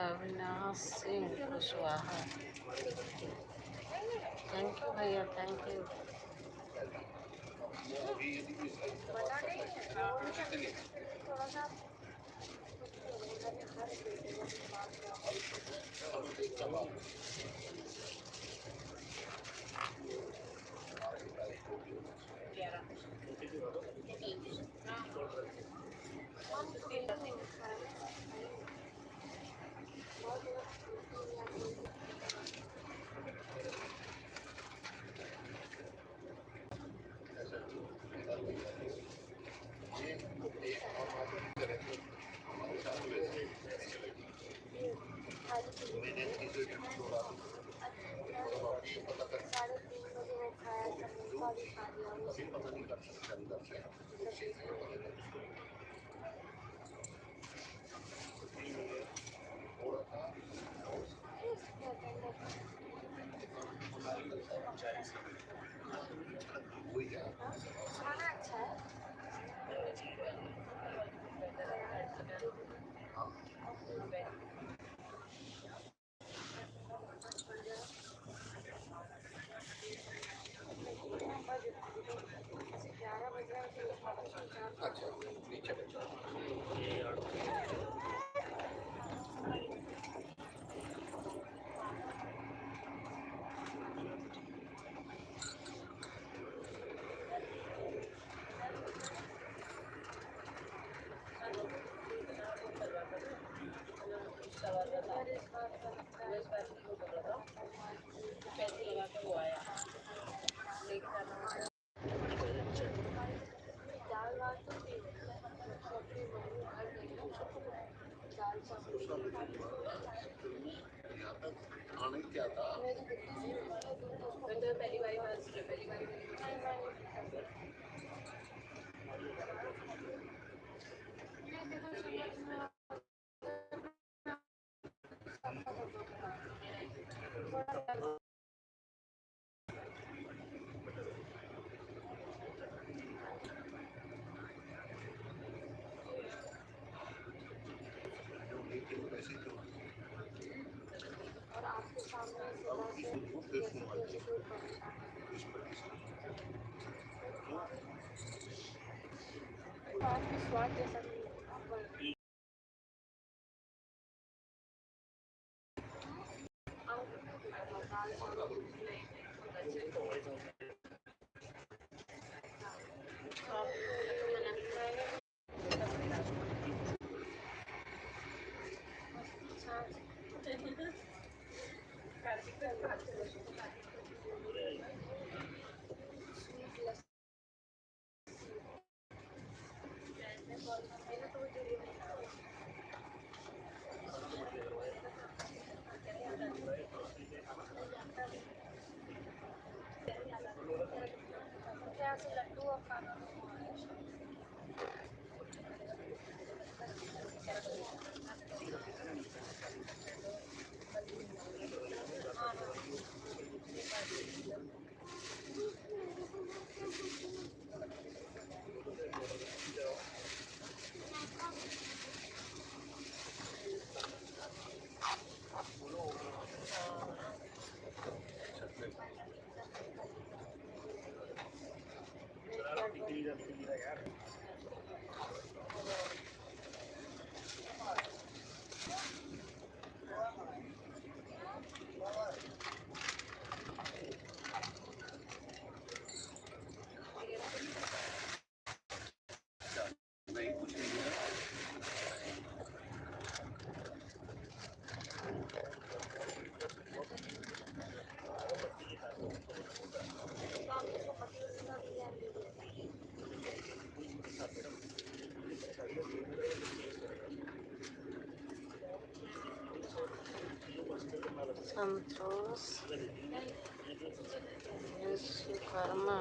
Avinash Singh Kushwaha. Thank you भैया, thank you. संतोष विश्वकर्मा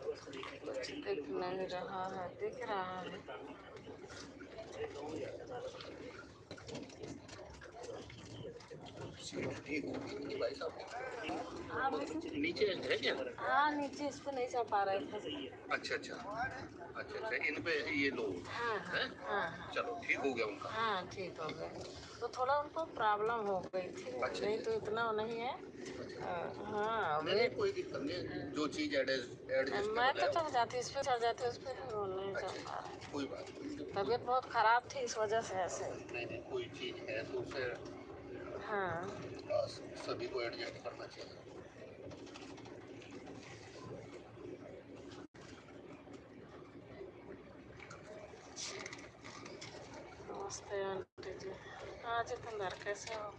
कुछ दिख नहीं रहा है, दिख रहा है। नीचे है क्या? हाँ नीचे इस पे नहीं चढ़ पा रहे थे। अच्छा अच्छा अच्छा अच्छा, इन पे ये लो। हाँ हाँ हाँ चलो ठीक हो गया उनका। हाँ ठीक हो गया। तो थोड़ा उनको प्रॉब्लम हो गई थी, अच्छा, नहीं तो इतना नहीं है। हाँ नहीं कोई दिक्कत नहीं, जो चीज एडजस्ट मैं तो चढ़ जाती, इस पे चढ़ जाती, उस पर नहीं चढ़ पा रही। कोई बात नहीं, तबीयत बहुत खराब थी इस वजह से ऐसे। नहीं कोई चीज है तो उसे हाँ सभी को एडजस्ट करना चाहिए। नमस्ते आंटी जी। हाँ जितेंद्र कैसे हो?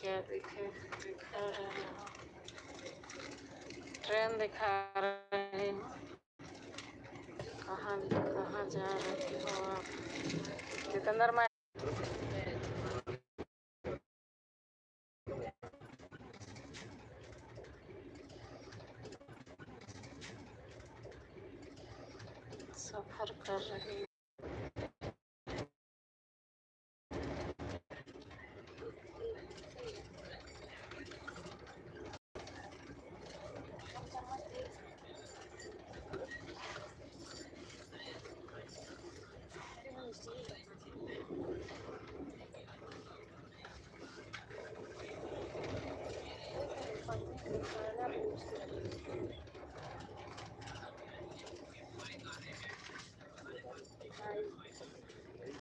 क्या दिखा रहे हो? ट्रेन दिखा रहे हो। कहाँ कहाँ जा रहे हो आप? जितेंद्र मैं सफर कर रही हूँ।